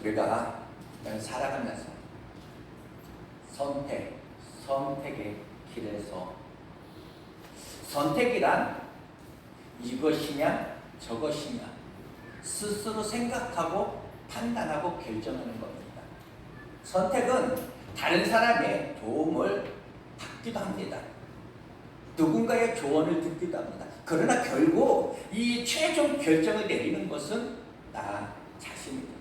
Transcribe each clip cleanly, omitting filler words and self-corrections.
우리가 살아가면서 선택의 길에서 선택이란 이것이냐 저것이냐 스스로 생각하고 판단하고 결정하는 겁니다. 선택은 다른 사람의 도움을 받기도 합니다. 누군가의 조언을 듣기도 합니다. 그러나 결국 이 최종 결정을 내리는 것은 나 자신입니다.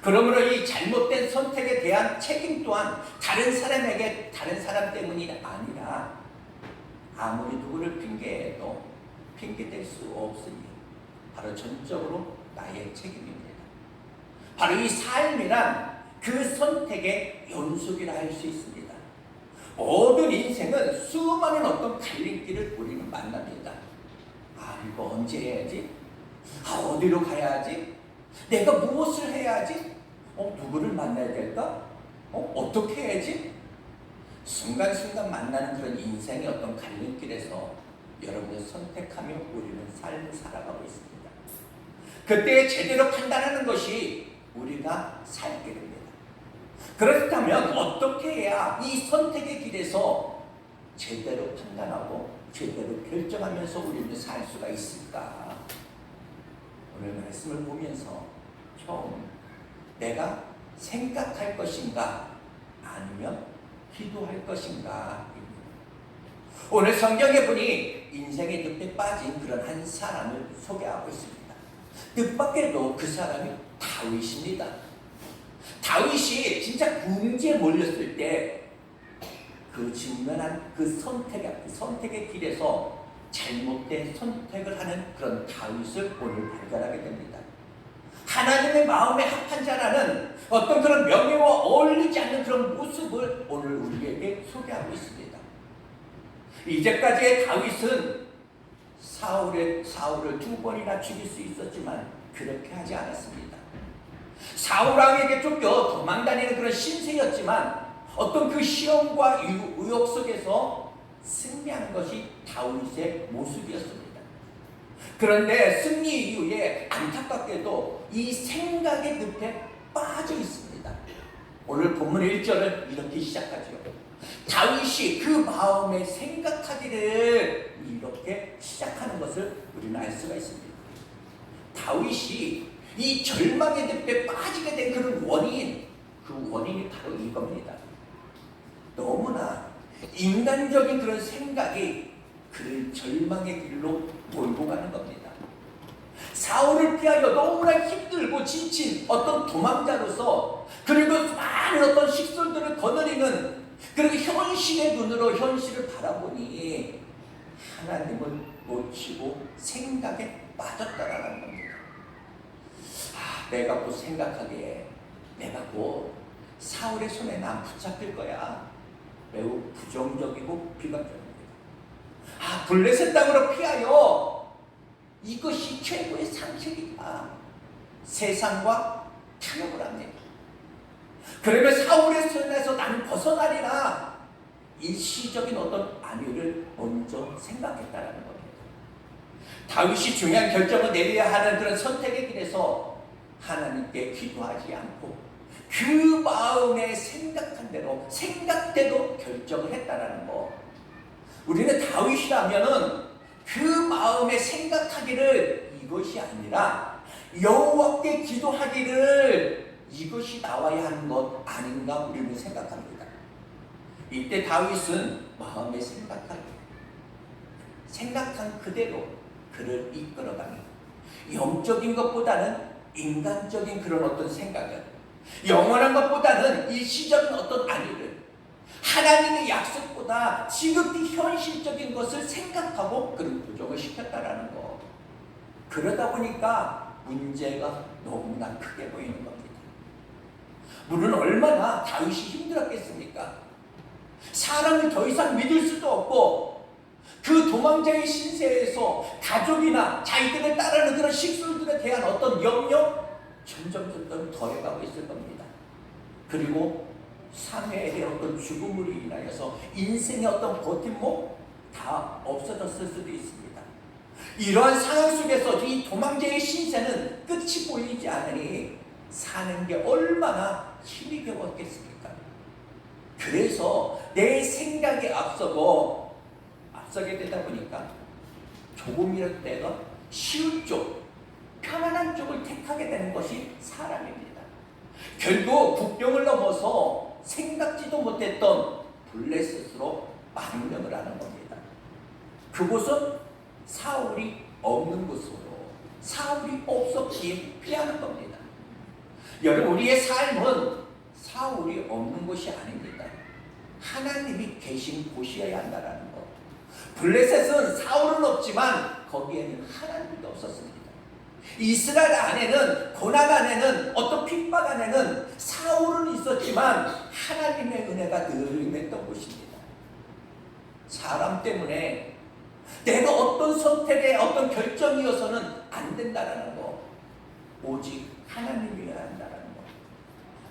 그러므로 이 잘못된 선택에 대한 책임 또한 다른 사람 때문이 아니라 아무리 누구를 핑계해도 핑계댈 수 없으니 바로 전적으로 나의 책임입니다. 바로 이 삶이란 그 선택의 연속이라 할 수 있습니다. 모든 인생은 수많은 어떤 갈림길을 우리는 만납니다. 이거 언제 해야지? 어디로 가야지? 내가 무엇을 해야지? 누구를 만나야 될까? 어떻게 해야지? 순간순간 만나는 그런 인생의 어떤 갈림길에서 여러분들 선택하며 우리는 삶을 살아가고 있습니다. 그때 제대로 판단하는 것이 우리가 살게 됩니다. 그렇다면 어떻게 해야 이 선택의 길에서 제대로 판단하고 제대로 결정하면서 우리는 살 수가 있을까? 오늘 말씀을 보면서 처음 내가 생각할 것인가 아니면 기도할 것인가? 오늘 성경에 보니 인생의 늪에 빠진 그런 한 사람을 소개하고 있습니다. 뜻밖에도 그 사람이 다윗입니다. 다윗이 진짜 궁지에 몰렸을 때 그 직면한 그 선택의 길에서 잘못된 선택을 하는 그런 다윗을 오늘 발견하게 됩니다. 하나님의 마음에 합한 자라는 어떤 그런 명예와 어울리지 않는 그런 모습을 오늘 우리에게 소개하고 있습니다. 이제까지의 다윗은 사울을 2번이나 죽일 수 있었지만 그렇게 하지 않았습니다. 사울왕에게 쫓겨 도망다니는 그런 신세였지만 어떤 그 시험과 의혹 속에서 승리한 것이 다윗의 모습이었습니다. 그런데 승리 이후에 안타깝게도 이 생각의 늪에 빠져 있습니다. 오늘 본문 1절을 이렇게 시작하죠. 다윗이 그 마음에 생각하기를 이렇게 시작하는 것을 우리는 알 수가 있습니다. 다윗이 이 절망의 늪에 빠지게 된 그런 그 원인이 바로 이겁니다. 너무나 인간적인 그런 생각이 그를 절망의 길로 몰고 가는 겁니다. 사울을 피하여 너무나 힘들고 지친 어떤 도망자로서 그리고 많은 어떤 식솔들을 거느리는 그리고 현실의 눈으로 현실을 바라보니 하나님을 놓치고 생각에 빠졌다라는 겁니다. 내가 또 생각하기에 내가 곧 사울의 손에 난 붙잡힐 거야. 매우 부정적이고 비관적입니다. 블레셋 땅으로 피하여 이것이 최고의 상책이다. 세상과 타협을 합니다. 그러면 사울의 손에서 나는 벗어나리라. 일시적인 어떤 안위를 먼저 생각했다라는 겁니다. 다윗이 중요한 결정을 내려야 하는 그런 선택의 길에서 하나님께 기도하지 않고 그 마음에 생각한 대로 생각대로 결정을 했다라는 거. 우리는 다윗이라면은 그 마음에 생각하기를 이것이 아니라 여호와께 기도하기를 이것이 나와야 하는 것 아닌가 우리는 생각합니다. 이때 다윗은 마음에 생각한 그대로 그를 이끌어가는 영적인 것보다는 인간적인 그런 어떤 생각을, 영원한 것보다는 일시적인 어떤 안위를, 하나님의 약속보다 지극히 현실적인 것을 생각하고 그런 부정을 시켰다라는 거. 그러다 보니까 문제가 너무나 크게 보이는 겁니다. 물론 얼마나 다윗이 힘들었겠습니까? 사람을 더 이상 믿을 수도 없고 그 도망자의 신세에서 가족이나 자기들을 따르는 그런 식솔들에 대한 어떤 염려 점점 더해가고 있을 겁니다. 그리고 사회의 어떤 죽음으로 인하여서 인생의 어떤 버팀목 다 없어졌을 수도 있습니다. 이러한 상황 속에서 이 도망자의 신세는 끝이 보이지 않으니 사는 게 얼마나 힘이 겨웠겠습니까? 그래서 내 생각에 앞서게 되다 보니까 조금이라도 내가 쉬운 쪽, 편안한 쪽을 택하게 되는 것이 사람입니다. 결국 국경을 넘어서 생각지도 못했던 블레셋으로 망명을 하는 겁니다. 그곳은 사울이 없는 곳으로, 사울이 없었기에 피하는 겁니다. 여러분, 우리의 삶은 사울이 없는 곳이 아닙니다. 하나님이 계신 곳이어야 한다는 것. 블레셋은 사울은 없지만 거기에는 하나님도 없었습니다. 이스라엘 안에는, 고난 안에는, 어떤 핍박 안에는 사울은 있었지만 하나님의 은혜가 늘 임했던 곳입니다. 사람 때문에 내가 어떤 선택에 어떤 결정이어서는 안 된다라는 거, 오직 하나님이어야 한다라는 거,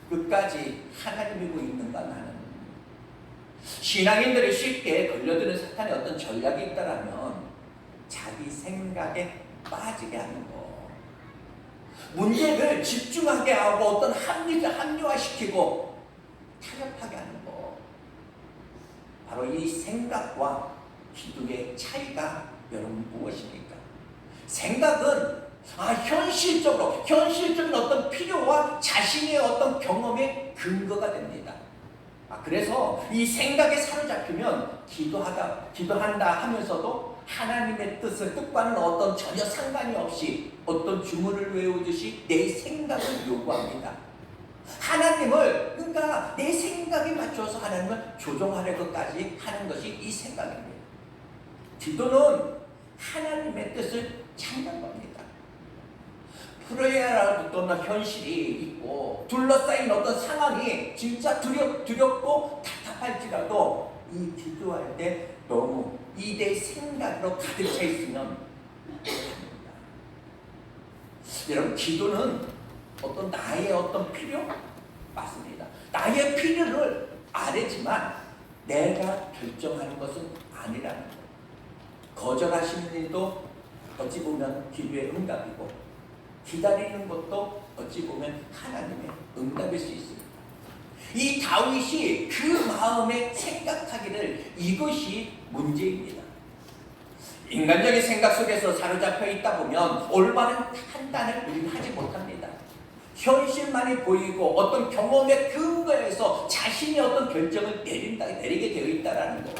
끝까지 하나님이고 있는가 나는. 신앙인들이 쉽게 걸려드는 사탄의 어떤 전략이 있다라면 자기 생각에 빠지게 하는 거, 문제를 집중하게 하고 어떤 합리화시키고 타협하게 하는 거, 바로 이 생각과 기도의 차이가 여러분 무엇입니까? 생각은 현실적인 어떤 필요와 자신의 어떤 경험의 근거가 됩니다. 그래서 이 생각에 사로잡히면 기도한다 하면서도 하나님의 뜻과는 어떤 전혀 상관이 없이 어떤 주문을 외우듯이 내 생각을 요구합니다. 그러니까 내 생각에 맞춰서 하나님을 조종하려고까지 하는 것이 이 생각입니다. 기도는 하나님의 뜻을 찾는 겁니다. 풀어야 할 어떤 현실이 있고 둘러싸인 어떤 상황이 진짜 두렵고 답답할지라도 이 기도할 때 너무 이 내 생각으로 가득 차 있으면 못합니다. 여러분, 기도는 나의 어떤 필요? 맞습니다. 나의 필요를 아뢰지만 내가 결정하는 것은 아니라는 것. 거절하시는 일도 어찌 보면 기도의 응답이고, 기다리는 것도 어찌 보면 하나님의 응답일 수 있습니다. 이 다윗이 그 마음에 생각하기를, 이것이 문제입니다. 인간적인 생각 속에서 사로잡혀 있다 보면 올바른 판단을 우리는 하지 못합니다. 현실만이 보이고 어떤 경험의 근거에서 자신이 어떤 결정을 내리게 되어 있다는 거.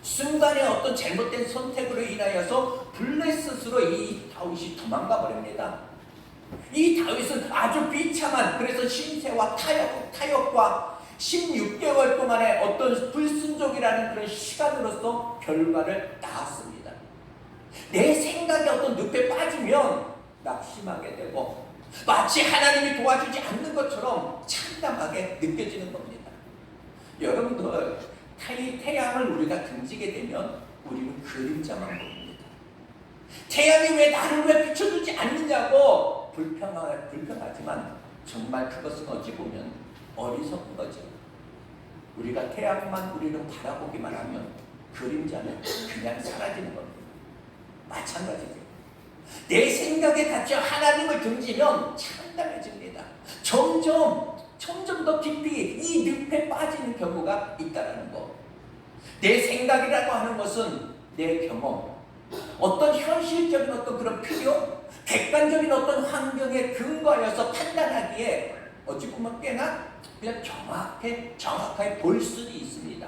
순간의 어떤 잘못된 선택으로 인하여서 블레셋으로 이 다윗이 도망가 버립니다. 이 다윗은 아주 비참한, 그래서 신세와 타협과 16개월 동안의 어떤 불순종이라는 그런 시간으로서 결과를 낳았습니다. 내 생각에 어떤 늪에 빠지면 낙심하게 되고 마치 하나님이 도와주지 않는 것처럼 참담하게 느껴지는 겁니다. 여러분들, 태양을 우리가 등지게 되면 우리는 그림자만 봅니다. 태양이 나를 비춰주지 않느냐고 불평하지만 정말 그것은 어찌 보면 어리석은 거죠. 우리가 태양만 우리는 바라보기만 하면 그림자는 그냥 사라지는 겁니다. 마찬가지죠. 내 생각에 갇혀 하나님을 등지면 참담해집니다. 점점 더 깊이 이 늪에 빠지는 경우가 있다는 것. 내 생각이라고 하는 것은 내 경험, 어떤 현실적인 어떤 그런 필요, 객관적인 어떤 환경에 근거하여서 판단하기에 어찌 보면 꽤나 그냥 정확하게 볼 수도 있습니다.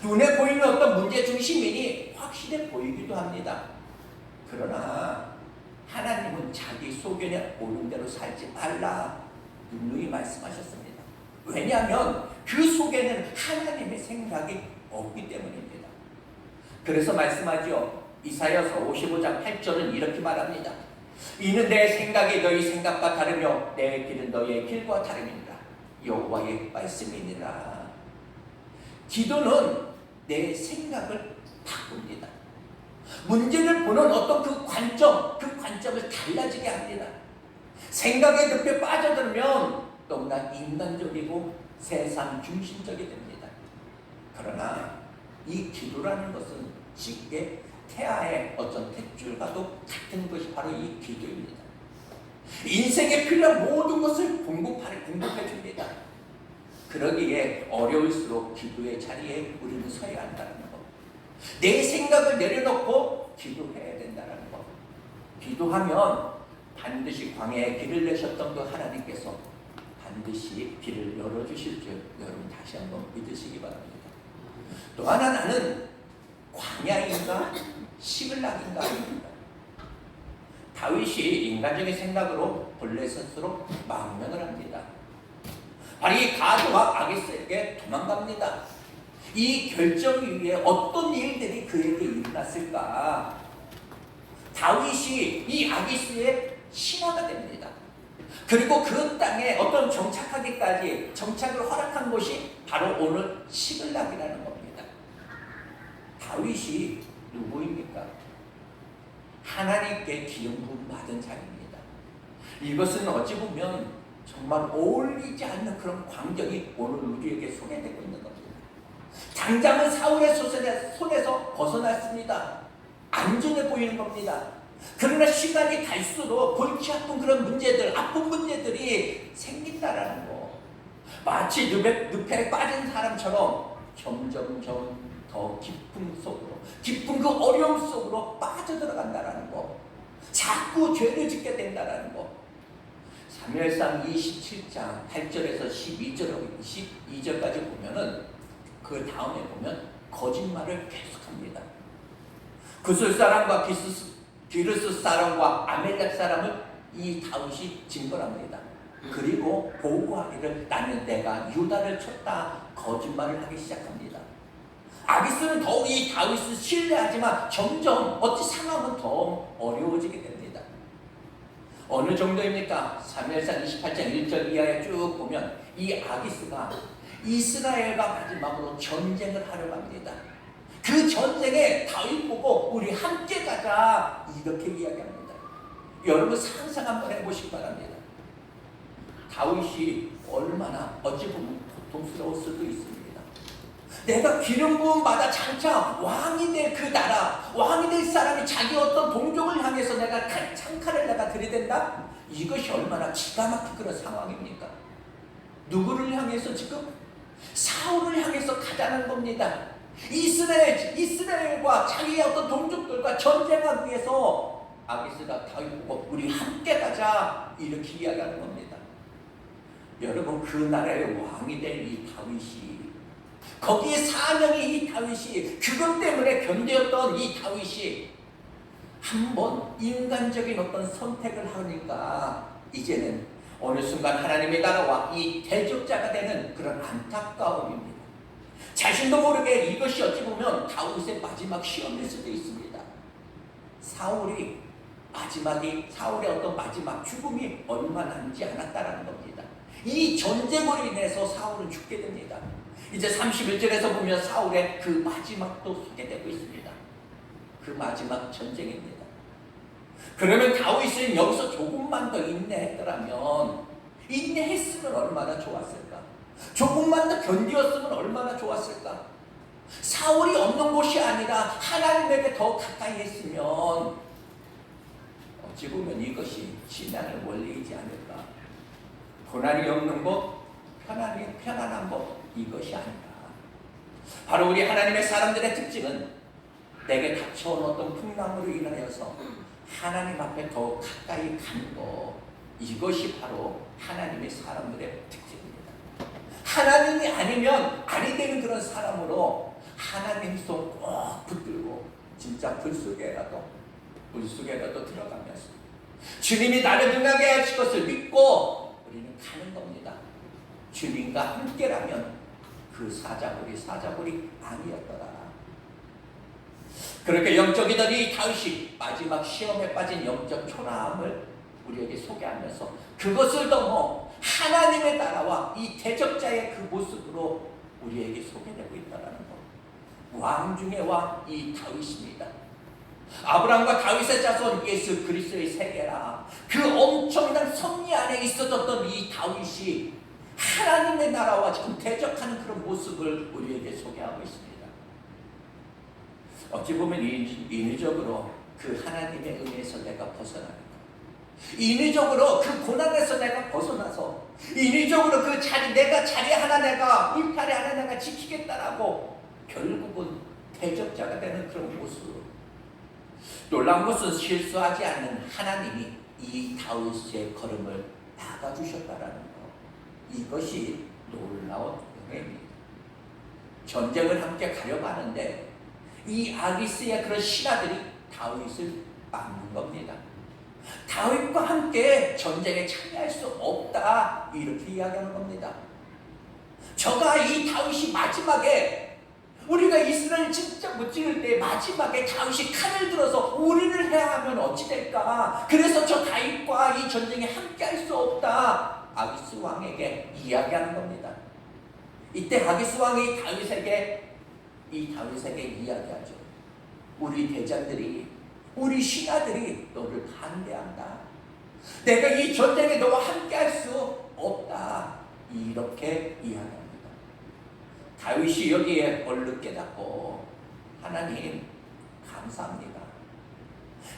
눈에 보이는 어떤 문제 중심이니 확실해 보이기도 합니다. 그러나 하나님은 자기 소견에 옳은 대로 살지 말라 누누이 말씀하셨습니다. 왜냐하면 그 속에는 하나님의 생각이 없기 때문입니다. 그래서 말씀하죠. 이사야서 55장 8절은 이렇게 말합니다. 이는 내 생각이 너희 생각과 다르며 내 길은 너희의 길과 다름이니라. 여호와의 말씀이니라. 기도는 내 생각을 바꿉니다. 문제를 보는 어떤 그 관점을 달라지게 합니다. 생각의 늪에 빠져들면 너무나 인간적이고 세상 중심적이 됩니다. 그러나 이 기도라는 것은 쉽게 태아의 어떤 탯줄과도 같은 것이 바로 이 기도입니다. 인생에 필요한 모든 것을 공급해 줍니다. 그러기에 어려울수록 기도의 자리에 우리는 서야 한다는 것. 내 생각을 내려놓고 기도해야 된다는 것. 기도하면 반드시 광야에 길을 내셨던 그 하나님께서 반드시 길을 열어주실 줄 여러분 다시 한번 믿으시기 바랍니다. 또 하나 나는 광야인가 시글락인가 아닙니다. 다윗이 인간적인 생각으로 블레셋으로 망명을 합니다. 바로 이 가드와 아기스에게 도망갑니다. 이 결정 이후에 어떤 일들이 그에게 일어났을까? 다윗이 이 아기스의 신하가 됩니다. 그리고 그 땅에 어떤 정착을 허락한 곳이 바로 오늘 시글락이라는 겁니다. 다윗이 누구입니까? 하나님께 기름 부음 받은 자입니다. 이것은 어찌 보면 정말 어울리지 않는 그런 광경이 오늘 우리에게 소개되고 있는 겁니다. 당장은 사울의 손에서 벗어났습니다. 안전해 보이는 겁니다. 그러나 시간이 갈수록 골치 아픈 그런 문제들, 아픈 문제들이 생긴다라는 거. 마치 늪에 빠진 사람처럼 점점점 더 깊은 그 어려움 속으로 빠져들어간다라는 거. 자꾸 죄를 짓게 된다라는 거. 사무엘상 27장 8절에서 12절까지 보면은 그 다음에 보면 거짓말을 계속합니다. 구슬 사람과 기르스 사람과 아멜렉 사람을 이 다윗이 징벌합니다. 그리고 보고하기를 나는 내가 유다를 쳤다 거짓말을 하기 시작합니다. 아기스는 더욱 이 다윗을 신뢰하지만 점점 어찌 상황은 더 어려워지게 됩니다. 어느 정도입니까? 사무엘상 28장 1절 이하에 쭉 보면 이 아기스가 이스라엘과 마지막으로 전쟁을 하러 갑니다. 그 전쟁에 다윗 보고 우리 함께 가자 이렇게 이야기합니다. 여러분 상상 한번 해보시기 바랍니다. 다윗이 얼마나 어찌 보면 고통스러울 수도 있습니다. 내가 기름 부음 받아 장차 왕이 될 그 나라, 왕이 될 사람이 자기 어떤 동족을 향해서 내가 창칼을 내가 들이댄다? 이것이 얼마나 기가 막힌 그런 상황입니까? 누구를 향해서 지금? 사울을 향해서 가자는 겁니다. 이스라엘과 자기의 어떤 동족들과 전쟁하기 위해서 아기스가 다윗 보고 우리 함께 가자 이렇게 이야기하는 겁니다. 여러분 그 나라의 왕이 될 이 다윗이 거기에 사명이 이 다윗이 그것 때문에 견뎌왔던 이 다윗이 한번 인간적인 어떤 선택을 하니까 이제는 어느 순간 하나님의 나라와 이 대적자가 되는 그런 안타까움입니다. 자신도 모르게 이것이 어찌 보면 다윗의 마지막 시험일 수도 있습니다. 사울의 어떤 마지막 죽음이 얼마 남지 않았다라는 겁니다. 이 전쟁으로 인해서 사울은 죽게 됩니다. 이제 31절에서 보면 사울의 그 마지막도 소개되고 있습니다. 그 마지막 전쟁입니다. 그러면 다윗은 여기서 조금만 더 인내했으면 얼마나 좋았을까? 조금만 더 견디었으면 얼마나 좋았을까? 사울이 없는 곳이 아니라 하나님에게 더 가까이 했으면 어찌 보면 이것이 신앙의 원리이지 않을까? 고난이 없는 곳, 편안한 곳, 이것이 아니라 바로 우리 하나님의 사람들의 특징은 내게 닥쳐온 어떤 풍랑으로 인하여서 하나님 앞에 더 가까이 가는 것, 이것이 바로 하나님의 사람들의 특징입니다. 하나님이 아니면 아니 되는 그런 사람으로 하나님 손 꼭 붙들고 진짜 불 속에라도 들어가면서 주님이 나를 능하게 하실 것을 믿고 우리는 가는 겁니다. 주님과 함께라면 그 사자굴이 아니었더라. 그렇게 영적이던 이 다윗이 마지막 시험에 빠진 영적 초라함을 우리에게 소개하면서 그것을 넘어 하나님의 나라와 이 대적자의 그 모습으로 우리에게 소개되고 있다는 것. 왕 중의 왕 이 다윗입니다. 아브라함과 다윗의 자손 예수 그리스도의 세계라. 그 엄청난 섭리 안에 있어졌던 이 다윗이 하나님의 나라와 지금 대적하는 그런 모습을 우리에게 소개하고 있습니다. 어찌 보면 인위적으로 그 하나님의 은혜에서 내가 벗어나는 것, 인위적으로 그 고난에서 내가 벗어나서 인위적으로 그 내가 자리 하나 내가 울타리 하나 내가 지키겠다라고 결국은 대적자가 되는 그런 모습. 놀라운 것은 실수하지 않는 하나님이 이 다윗의 걸음을 막아주셨다라는 것. 이것이 놀라운 은혜입니다. 전쟁을 함께 가려고 하는데 이 아기스의 그런 신하들이 다윗을 막는 겁니다. 다윗과 함께 전쟁에 참여할 수 없다 이렇게 이야기하는 겁니다. 저가 이 다윗이 마지막에 우리가 이스라엘 진짜 못 찍을 때 마지막에 다윗이 칼을 들어서 우리를 해하면 어찌 될까? 그래서 저 다윗과 이 전쟁에 함께 할 수 없다. 아기스 왕에게 이야기하는 겁니다. 이때 아기스 왕이 다윗에게 이야기하죠. 우리 대장들이 우리 신하들이 너를 반대한다. 내가 이 전쟁에 너와 함께 할 수 없다. 이렇게 이야기합니다. 다윗이 여기에 얼른 깨닫고 하나님 감사합니다.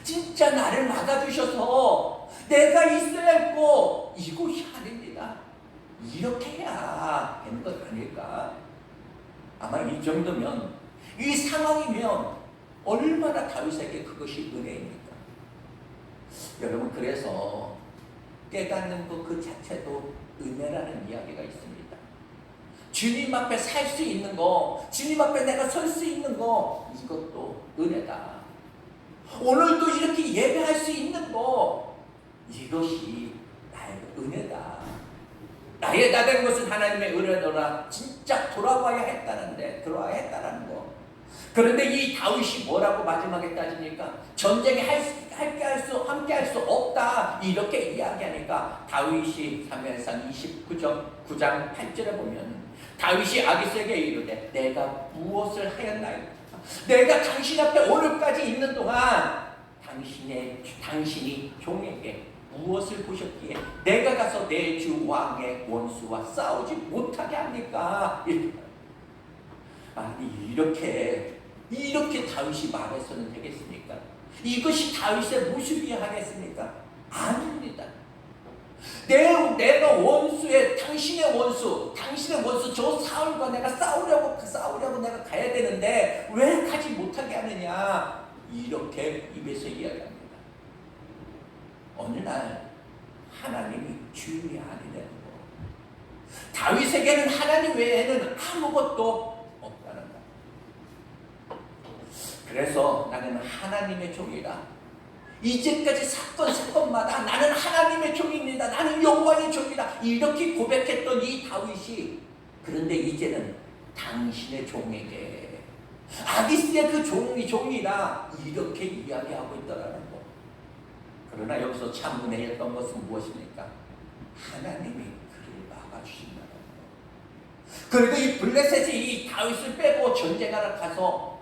진짜 나를 막아주셔서 내가 있어야 했고 이곳이 아닙니다. 이렇게 해야 되는 것 아닐까? 아마 이 정도면 이 상황이면 얼마나 다윗에게 그것이 은혜입니까? 여러분 그래서 깨닫는 것 그 자체도 은혜라는 이야기가 있습니다. 주님 앞에 살 수 있는 거, 주님 앞에 내가 설 수 있는 거, 이것도 은혜다. 오늘도 이렇게 예배할 수 있는 거, 이것이 나의 은혜다. 나의 나된 것은 하나님의 은혜더라. 진짜 돌아와야 했다는 거. 그런데 이 다윗이 뭐라고 마지막에 따지니까 전쟁에 함께 할 수 없다 이렇게 이야기하니까 다윗이 사무엘상 29장 8절에 보면 다윗이 아기스에게 이르되 내가 무엇을 하였나이까? 내가 당신 앞에 오늘까지 있는 동안 당신이 종에게 무엇을 보셨기에 내가 가서 내 주 왕의 원수와 싸우지 못하게 합니까? 아니 이렇게 다윗이 말해서는 되겠습니까? 이것이 다윗의 모습이야 하겠습니까? 아닙니다. 내가 당신의 원수 저 사울과 내가 싸우려고 내가 가야 되는데 왜 가지 못하게 하느냐? 이렇게 입에서 이야기합니다. 어느 날 하나님이 주인이 아니라는 거. 다윗에게는 하나님 외에는 아무것도 없다는 거. 그래서 나는 하나님의 종이라. 이제까지 사건마다 나는 하나님의 종입니다. 나는 여호와의 종이다. 이렇게 고백했던 이 다윗이 그런데 이제는 당신의 종에게 아기스의 그 종이라 이렇게 이야기하고 있더라는 거. 그러나 여기서 참 은혜였던 것은 무엇입니까? 하나님이 그를 막아주신다는 거. 그리고 이 블레셋이 이 다윗을 빼고 전쟁하러 가서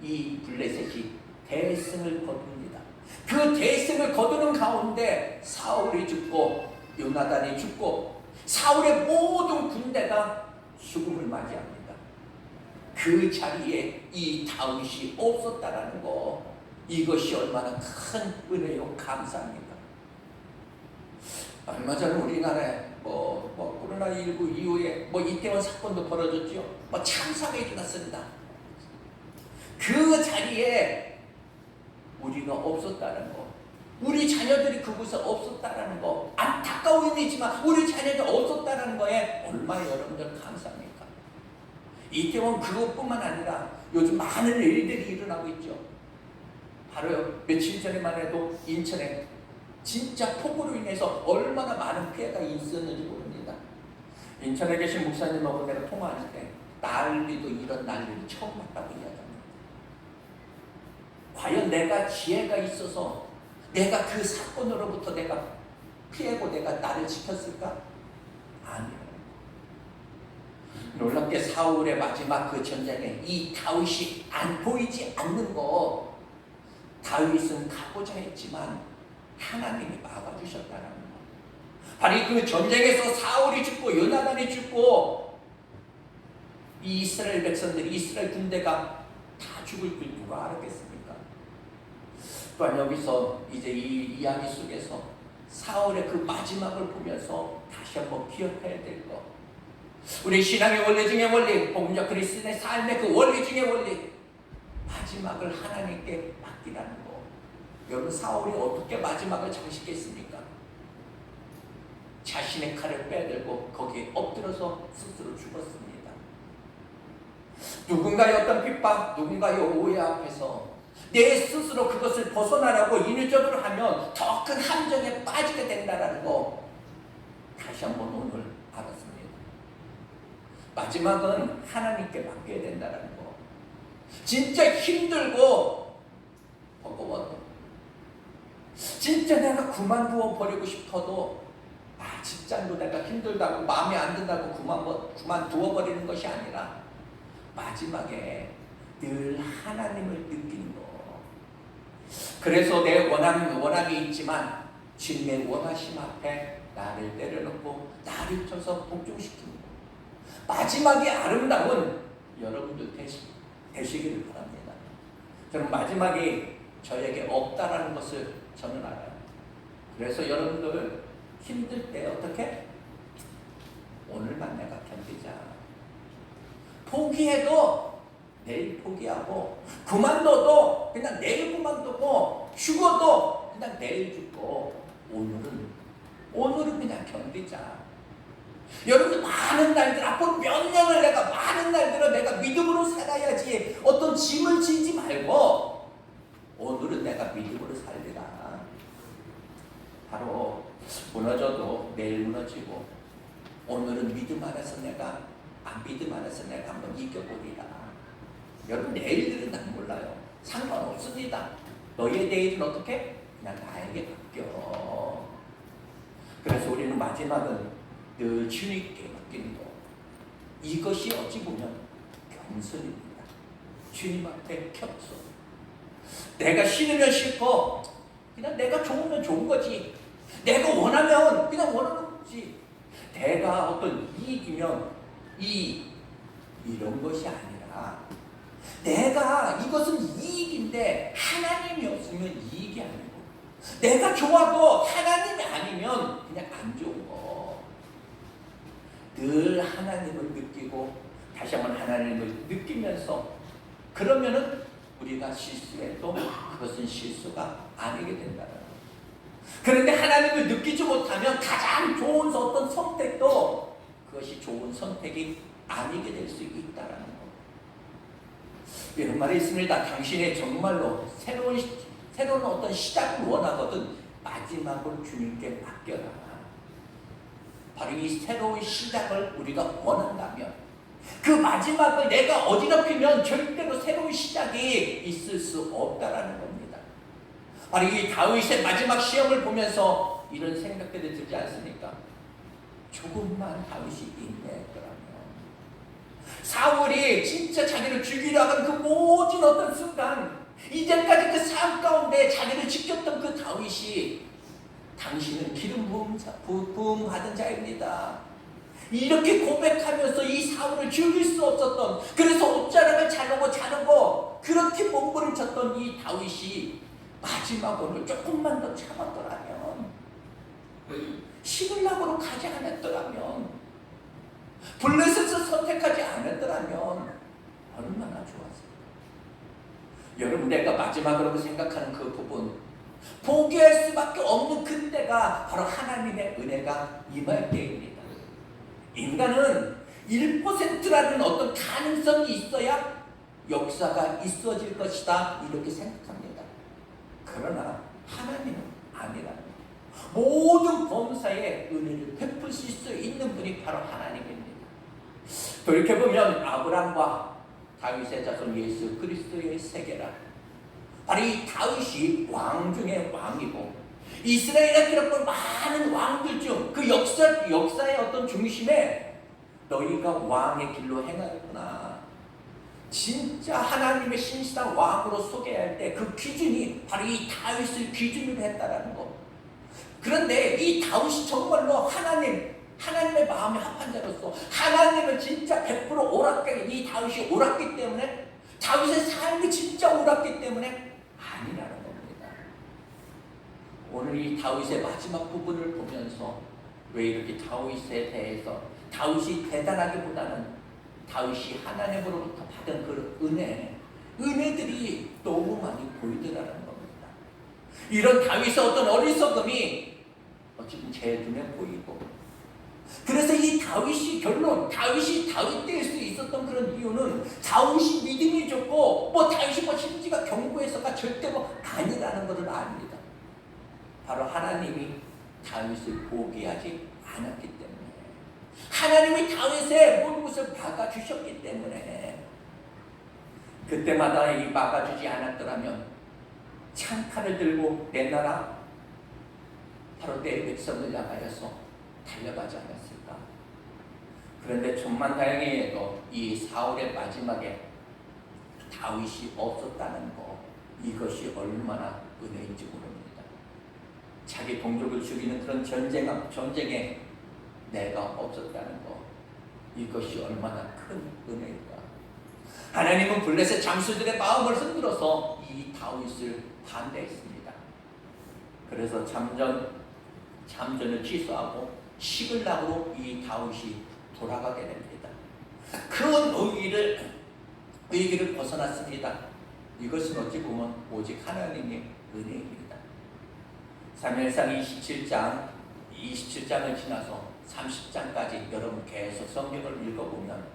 이 블레셋이 대승을 거둡니다. 그 대승을 거두는 가운데 사울이 죽고 요나단이 죽고 사울의 모든 군대가 죽음을 맞이합니다. 그 자리에 이 다윗이 없었다라는 거, 이것이 얼마나 큰 은혜요 감사합니다. 얼마 전 우리나라에 코로나19 이후에 이태원 사건도 벌어졌죠. 참사가 일어났습니다. 그 자리에 우리가 없었다는 거, 우리 자녀들이 그곳에 없었다는 거, 안타까움이지만 우리 자녀들 없었다는 거에 얼마나 여러분들 감사합니까? 이태원 그것뿐만 아니라 요즘 많은 일들이 일어나고 있죠. 바로 며칠 전에만 해도 인천에 진짜 폭우로 인해서 얼마나 많은 피해가 있었는지 모릅니다. 인천에 계신 목사님하고 내가 통화할 때 이런 난리를 처음 봤다고 이야기합니다. 과연 내가 지혜가 있어서 내가 그 사건으로부터 내가 피하고 내가 나를 지켰을까? 아니요. 놀랍게 사울의 마지막 그 전쟁에 이 다윗이 보이지 않는 거, 다윗은 가고자 했지만 하나님이 막아주셨다는 거. 바로 그 전쟁에서 사울이 죽고 요나단이 죽고 이 이스라엘 백성들이, 이스라엘 군대가 다 죽을 줄 누가 알았겠습니까? 또한 여기서 이제 이 이야기 속에서 사울의 그 마지막을 보면서 다시 한번 기억해야 될 것. 우리 신앙의 원리 중의 원리, 복음적 그리스도인의 삶의 그 원리 중의 원리, 마지막을 하나님께 맡기라는 거. 여러분, 사울이 어떻게 마지막을 장식했습니까? 자신의 칼을 빼들고 거기에 엎드려서 스스로 죽었습니다. 누군가의 어떤 핍박, 누군가의 오해 앞에서 내 스스로 그것을 벗어나라고 인위적으로 하면 더 큰 함정에 빠지게 된다는 거 다시 한번 오늘 알았습니다. 마지막은 하나님께 맡겨야 된다는 거. 진짜 힘들고 버거워도, 진짜 내가 그만두어 버리고 싶어도, 직장도 내가 힘들다고 마음에 안 든다고 그만두어 버리는 것이 아니라 마지막에 늘 하나님을 느끼는 거. 그래서 내 원함이 있지만 주님의 원하심 앞에 나를 내려놓고 나를 쳐서 복종시키는 거. 마지막이 아름다운 여러분들 되시기를 바랍니다. 저는 마지막이 저에게 없다라는 것을 저는 알아요. 그래서 여러분들 힘들 때 어떻게? 오늘만 내가 견디자. 포기해도 내일 포기하고, 그만둬도 그냥 내일 그만두고, 죽어도 그냥 내일 죽고, 오늘은 그냥 견디자. 여러분들 많은 날들, 앞으로 몇 년을 내가 많은 날들을 내가 믿음으로 살아야지, 어떤 짐을 지지 말고 오늘은 내가 믿음으로 살리라. 바로 무너져도 내일 무너지고, 오늘은 믿음 안에서 내가 믿음 안에서 내가 한번 이겨보리라. 여러분, 내일들은 난 몰라요. 상관없습니다. 너희의 내일은 어떻게? 그냥 나에게 맡겨. 그래서 우리는 마지막은 늘 주님께 맡기는 거. 이것이 어찌 보면 겸손입니다. 주님 앞에 겸손. 내가 싫으면 싫고, 그냥 내가 좋으면 좋은 거지. 내가 원하면 그냥 원하는 거지. 내가 어떤 이익이면 이런 것이 아니라, 내가 이것은 이익인데 하나님이 없으면 이익이 아니고, 내가 좋아도 하나님이 아니면 그냥 안 좋은 거. 늘 하나님을 느끼고 다시 한번 하나님을 느끼면서, 그러면은 우리가 실수해도 그것은 실수가 아니게 된다는 거. 그런데 하나님을 느끼지 못하면 가장 좋은 어떤 선택도 그것이 좋은 선택이 아니게 될 수 있다는 거. 이런 말이 있습니다. 당신의 정말로 새로운 어떤 시작을 원하거든 마지막을 주님께 맡겨라. 바로 이 새로운 시작을 우리가 원한다면, 그 마지막을 내가 어지럽히면 절대로 새로운 시작이 있을 수 없다라는 겁니다. 바로 이 다윗의 마지막 시험을 보면서 이런 생각들이 들지 않습니까? 조금만 다윗이 인내했더라면, 사울이 진짜 자기를 죽이려 하던 그 모든 어떤 순간, 이제까지 그 삶 가운데 자기를 지켰던 그 다윗이, 당신은 기름 부음 받은 자입니다, 이렇게 고백하면서 이 사울을 죽일 수 없었던, 그래서 옷자락을 자르고 그렇게 몸부림쳤던 이 다윗이 마지막으로 조금만 더 참았더라면, 시글락으로 가지 않았더라면, 블레셋을 선택하지 않았더라면 얼마나 좋았을까. 여러분, 내가 마지막으로 생각하는 그 부분, 포기할 수밖에 없는 그때가 바로 하나님의 은혜가 임할 때입니다. 인간은 1%라는 어떤 가능성이 있어야 역사가 있어질 것이다, 이렇게 생각합니다. 그러나 하나님은 아니라는 거예요. 모든 범사에 은혜를 베푸실 수 있는 분이 바로 하나님입니다. 돌이켜보면 아브람과 다윗의 자손 예수 그리스도의 세계라. 바로 이 다윗이 왕 중의 왕이고, 이스라엘에 기록된 많은 왕들 중 그 역사의 어떤 중심에 너희가 왕의 길로 행하였구나, 진짜 하나님의 신실한 왕으로 소개할 때 그 기준이 바로 이 다윗을 기준으로 했다라는 거. 그런데 이 다윗이 정말로 하나님의 마음에 합한 자로서 하나님을 진짜 100% 옳았게, 이 다윗이 옳았기 때문에, 다윗의 삶이 진짜 옳았기 때문에 아니라는 겁니다. 오늘 이 다윗의 마지막 부분을 보면서 왜 이렇게 다윗에 대해서 다윗이 대단하기보다는 다윗이 하나님으로부터 받은 그 은혜들이 너무 많이 보이더라는 겁니다. 이런 다윗의 어떤 어리석음이 지금 제 눈에 보이고, 그래서 이 다윗이 다윗이 다윗 될 수 있었던 그런 이유는 다윗이 믿음이 좋고 다윗이 심지가 견고해서가 절대로 아니라는 것을 압니다. 바로 하나님이 다윗을 포기하지 않았기 때문에, 하나님이 다윗의 모든 것을 막아주셨기 때문에, 그때마다 이 막아주지 않았더라면 창칼을 들고 내놔라, 바로 내 백성을 향하여서 달려가지 않았을까. 그런데 천만다행히도 이 사울의 마지막에 다윗이 없었다는 것, 이것이 얼마나 은혜인지 모릅니다. 자기 동족을 죽이는 그런 전쟁에 내가 없었다는 것, 이것이 얼마나 큰 은혜일까. 하나님은 블레셋 장수들의 마음을 흔들어서 이 다윗을 반대했습니다. 그래서 잠전을 취소하고 시글락으로 이 다윗이 돌아가게 됩니다. 큰 의기를 벗어났습니다. 이것은 어찌 보면 오직 하나님의 은혜입니다. 사무엘상 27장을 지나서 30장까지 여러분 계속 성경을 읽어보면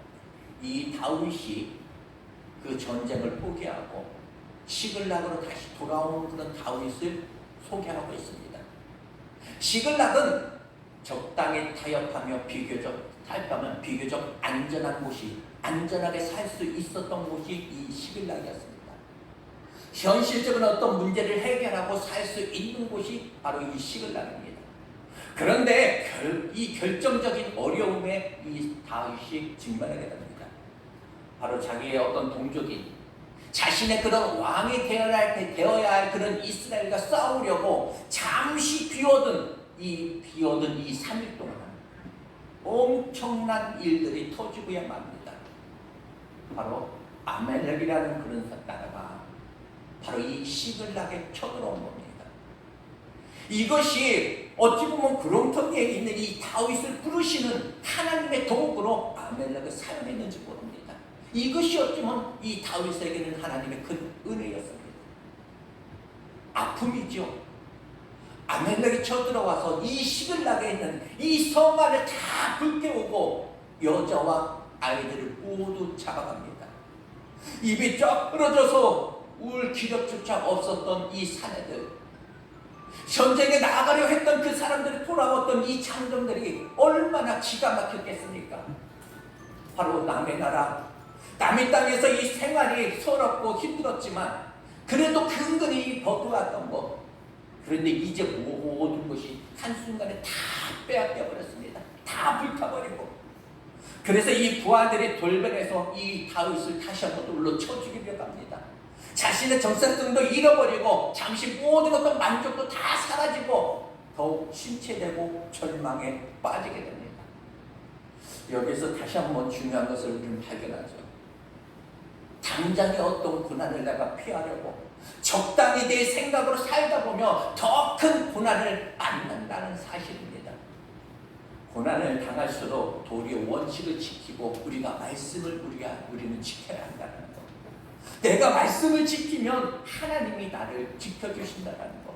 이 다윗이 그 전쟁을 포기하고 시글락으로 다시 돌아온 그런 다윗을 소개하고 있습니다. 시글락은 적당히 타협하면 비교적 안전한 곳이, 안전하게 살 수 있었던 곳이 이 시글락이었습니다. 현실적인 어떤 문제를 해결하고 살 수 있는 곳이 바로 이 시글락입니다. 그런데 이 결정적인 어려움에 이 다윗이 직면하게 됩니다. 바로 자기의 어떤 동족인, 자신의 그런 왕이 되어야 할 그런 이스라엘과 싸우려고 잠시 비워둔 이 3일 동안 엄청난 일들이 터지고야 맙니다. 바로 아멜렉이라는 그런 나라가 바로 이 시글락에 쳐들어온 겁니다. 이것이 어찌 보면 구렁텅이에 있는 이 다윗을 부르시는 하나님의 도구로 아멜렉을 사용했는지 모릅니다. 이것이 어쩌면 이 다윗에게는 하나님의 큰 은혜였습니다. 아픔이죠. 아멜렉이 쳐들어와서 이 시글락에 있는 이 성 안을 다 불태우고 여자와 아이들을 모두 잡아갑니다. 입이 쫙 부러져서 울 기력조차 없었던 이 사내들, 전쟁에 나가려 했던 그 사람들이 돌아왔던 이 장정들이 얼마나 기가 막혔겠습니까? 바로 남의 나라, 남의 땅에서 이 생활이 서럽고 힘들었지만 그래도 근근히 버텨왔던 것, 그런데 이제 모든 것이 한순간에 다 빼앗겨버렸습니다. 다 불타버리고. 그래서 이 부하들이 돌변해서 이 다윗을 다시 한번 돌로 쳐 죽이려고 합니다. 자신의 정체성도 잃어버리고 잠시 모든 어떤 만족도 다 사라지고 더욱 심체되고 절망에 빠지게 됩니다. 여기서 다시 한번 중요한 것을 우리는 발견하죠. 당장의 어떤 고난을 내가 피하려고 적당히 내 생각으로 살다 보면 더 큰 고난을 만난다는 사실입니다. 고난을 당할수록 도리어 원칙을 지키고 우리가 말씀을 우리는 지켜야 한다는 것. 내가 말씀을 지키면 하나님이 나를 지켜주신다는 것.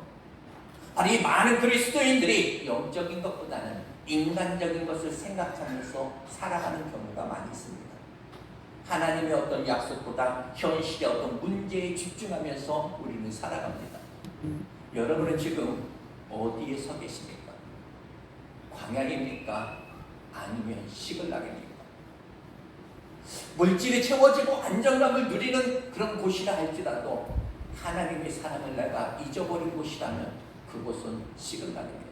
바로 이 많은 그리스도인들이 영적인 것보다는 인간적인 것을 생각하면서 살아가는 경우가 많이 있습니다. 하나님의 어떤 약속보다 현실의 어떤 문제에 집중하면서 우리는 살아갑니다. 여러분은 지금 어디에 서 계십니까? 광야입니까? 아니면 시글락입니까? 물질이 채워지고 안정감을 누리는 그런 곳이라 할지라도 하나님의 사랑을 내가 잊어버린 곳이라면 그곳은 시글락입니다.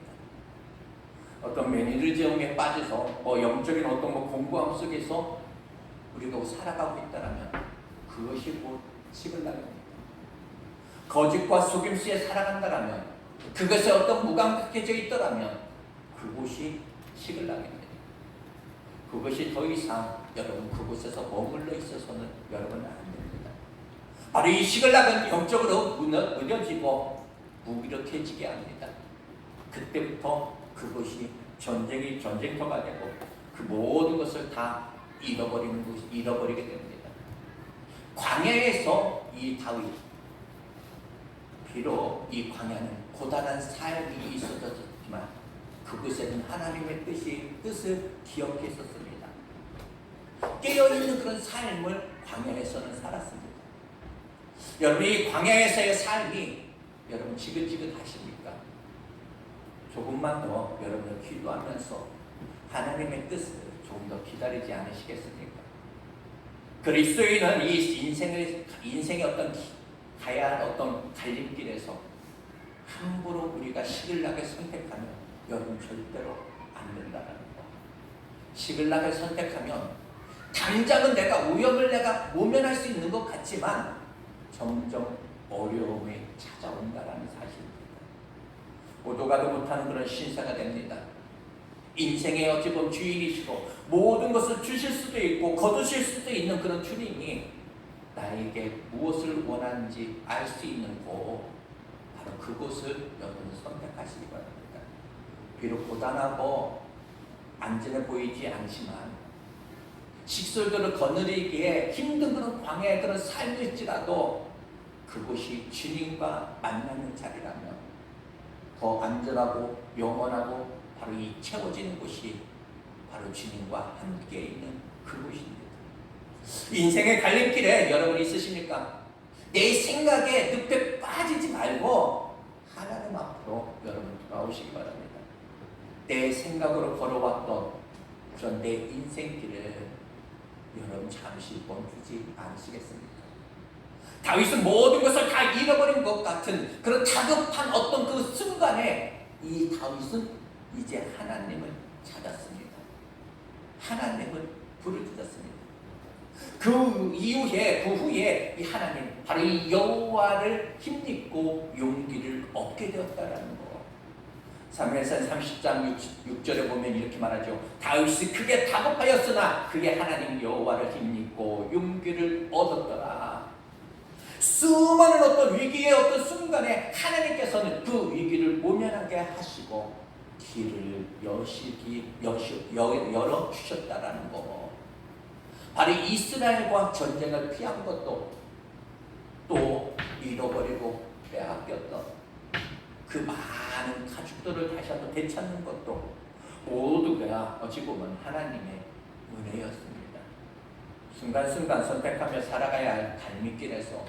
어떤 매니저형에 빠져서 영적인 어떤 공부함 속에서 우리가 살아가고 있다면 그것이 곧 시글락입니다. 거짓과 속임수에 살아간다면, 그것에 어떤 무감각해져 있더라면 그곳이 시글락입니다. 그것이 더 이상 여러분 그곳에서 머물러 있어서는 여러분은 안 됩니다. 바로 이 시글락은 영적으로 무뎌지고 무기력해지게 합니다. 그때부터 그것이 전쟁터가 되고 그 모든 것을 다 잃어버리게 됩니다. 광야에서 이 다윗, 비록 이 광야는 고단한 삶이 있었지만 그곳에는 하나님의 뜻을 기억했었습니다. 깨어있는 그런 삶을 광야에서는 살았습니다. 여러분, 이 광야에서의 삶이 여러분 지긋지긋하십니까? 조금만 더 여러분을 기도하면서 하나님의 뜻을 조금 더 기다리지 않으시겠습니까? 그리스도인은 이 인생의 어떤 가야 할 어떤 갈림길에서 함부로 우리가 시글락을 선택하면 여러분 절대로 안 된다는 거. 시글락을 선택하면 당장은 내가 오염을 모면할 수 있는 것 같지만 점점 어려움이 찾아온다는 사실입니다. 오도 가도 못하는 그런 신사가 됩니다. 인생의 어찌 보면 주인이시고 모든 것을 주실 수도 있고 거두실 수도 있는 그런 주님이 나에게 무엇을 원하는지 알 수 있는 곳, 바로 그곳을 여러분은 선택하시기 바랍니다. 비록 고단하고 안전해 보이지 않지만 직설들을 거느리기에 힘든 그런 광야의 그런 삶일지라도 그곳이 주님과 만나는 자리라면 더 안전하고 영원하고 바로 이 채워지는 곳이 바로 주님과 함께 있는 그곳입니다. 인생의 갈림길에 여러분 있으십니까? 내 생각에 늪에 빠지지 말고 하나님 앞으로 여러분 돌아오시기 바랍니다. 내 생각으로 걸어왔던 그런 내 인생길을 여러분 잠시 멈추지 않으시겠습니까? 다윗은 모든 것을 다 잃어버린 것 같은 그런 다급한 어떤 그 순간에 이 다윗은 이제 하나님을 찾았습니다. 하나님을 부르짖었습니다. 그 후에 이 하나님, 바로 이 여호와를 힘입고 용기를 얻게 되었다라는 거. 사무엘상 30장 6절에 보면 이렇게 말하죠. 다윗이 크게 다급하였으나 그의 하나님 여호와를 힘입고 용기를 얻었더라. 수많은 어떤 위기의 어떤 순간에 하나님께서는 그 위기를 모면하게 하시고 길을 열어주셨다라는 거. 바로 이스라엘과 전쟁을 피한 것도 또 잃어버리고 빼앗겼던 그 많은 가축들을 다시 한번 되찾는 것도 모두가 어찌 보면 하나님의 은혜였습니다. 순간순간 선택하며 살아가야 할 갈림길에서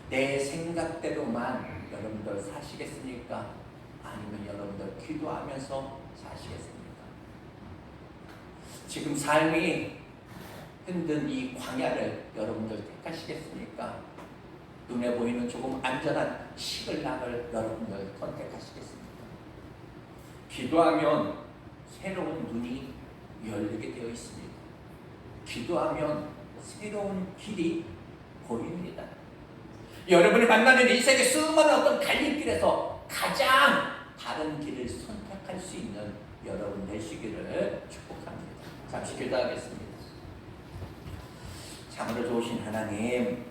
내 생각대로만 여러분들 사시겠습니까? 아니면 여러분들 기도하면서 사시겠습니까? 지금 삶이 힘든 이 광야를 여러분들 택하시겠습니까? 눈에 보이는 조금 안전한 시글락을 여러분들 선택하시겠습니까? 기도하면 새로운 눈이 열리게 되어 있습니다. 기도하면 새로운 길이 보입니다. 여러분이 만나는 인생의 수많은 어떤 갈림길에서 가장 다른 길을 선택할 수 있는 여러분 되시기를 축복합니다. 잠시 기도하겠습니다. 참으로 좋으신 하나님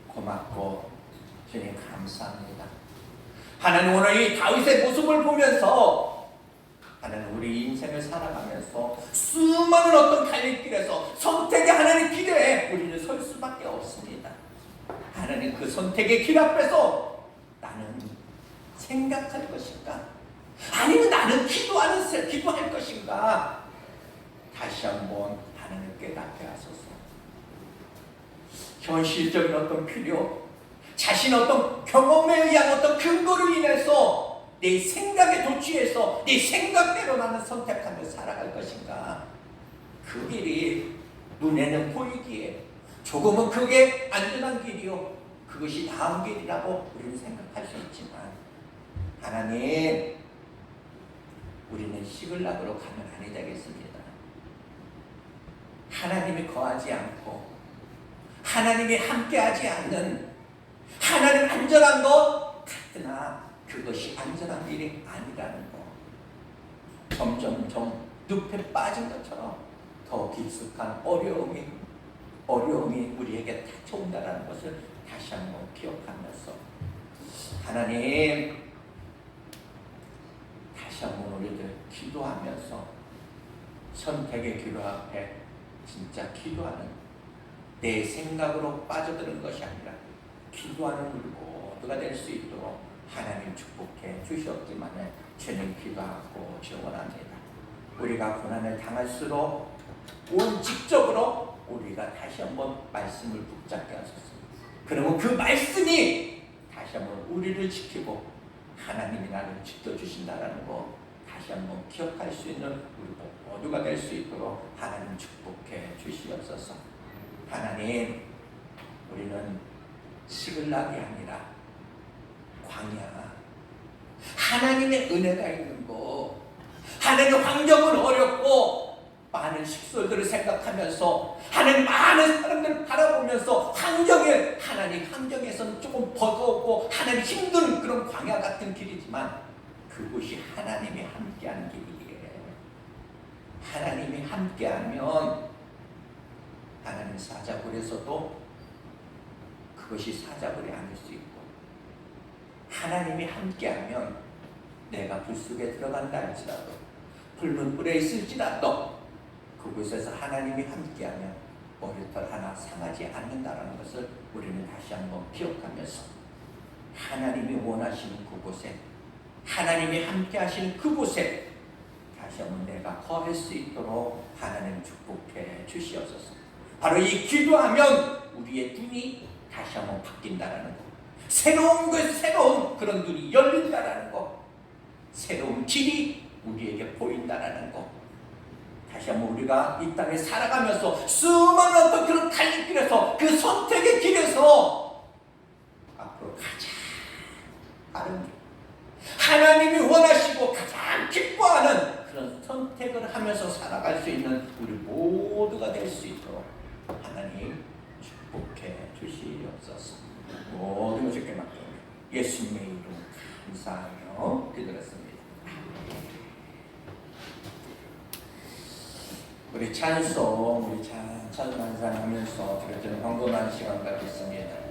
고맙고 주님 감사합니다. 하나님 오늘 이 다윗의 모습을 보면서 하나님 우리 인생을 살아가면서 수많은 어떤 갈림길에서 선택의 하나님 길에 우리는 설 수밖에 없습니다. 하나님 그 선택의 길 앞에서 나는 생각할 것인가? 아니면 나는 기도할 것인가? 다시 한번 하나님 깨닫게 하소서. 현실적인 어떤 필요, 자신의 어떤 경험에 의한 어떤 근거로 인해서 내 생각에 도취해서 내 생각대로 나는 선택하며 살아갈 것인가? 그 길이 눈에는 보이기에 조금은 그게 안전한 길이요, 그것이 나은 길이라고 우리는 생각할 수 있지만 하나님, 우리는 시글락으로 가면 아니 되겠습니다. 하나님이 거하지 않고 하나님이 함께하지 않는 하나님 안전한 것 같으나 그것이 안전한 길이 아니라는 것. 점점점 늪에 빠진 것처럼 더 깊숙한 어려움이 우리에게 닥쳐온다는 것을 다시 한번 기억하면서 하나님 다시 한번 우리들 기도하면서 선택의 기도 앞에 진짜 기도하는, 내 생각으로 빠져드는 것이 아니라 기도하는 우리 모두가 될 수 있도록 하나님 축복해 주시옵기만 주님 기도하고 지원합니다. 우리가 고난을 당할수록 원칙적으로 우리가 다시 한번 말씀을 붙잡게 하소서. 그러면 그 말씀이 다시 한번 우리를 지키고 하나님이 나를 지켜주신다라는 거 다시 한번 기억할 수 있는 우리 모두가 될 수 있도록 하나님 축복해 주시옵소서. 하나님, 우리는 시글락이 아니라 광야, 하나님의 은혜가 있는 곳, 하나님 환경은 어렵고 많은 식솔들을 생각하면서 하나님 많은 사람들을 바라보면서 하나님 환경에서는 조금 버거웠고 하나님 힘든 그런 광야 같은 길이지만 그곳이 하나님이 함께하는 길이에요. 하나님이 함께하면 하나님 사자굴에서도 그것이 사자굴이 아닐 수 있고, 하나님이 함께하면 내가 불 속에 들어간다 할지라도 붉은 뿔에 있을지라도 그곳에서 하나님이 함께하면 머리털 하나 상하지 않는다는 것을 우리는 다시 한번 기억하면서 하나님이 원하시는 그곳에, 하나님이 함께 하시는 그곳에 다시 한번 내가 거할 수 있도록 하나님 축복해 주시옵소서. 바로 이 기도하면 우리의 눈이 다시 한번 바뀐다라는 것, 새로운 그런 눈이 열린다라는 것, 새로운 길이 우리에게 보인다라는 것, 다시 한번 우리가 이 땅에 살아가면서 수많은 어떤 그런 갈림길에서, 그 선택의 길에서 앞으로 가장 빠른 길, 하나님이 원하시고 가장 기뻐하는 그런 선택을 하면서 살아갈 수 있는 우리 모두가 될 수 있도록 하나님 축복해 주시옵소서. 모든 것을 깨닫게 예수님의 이름 감사하며 기도했습니다. 우리 찬송, 찬송 찬양하면서 드려지는 황금한 시간 갖겠습니다.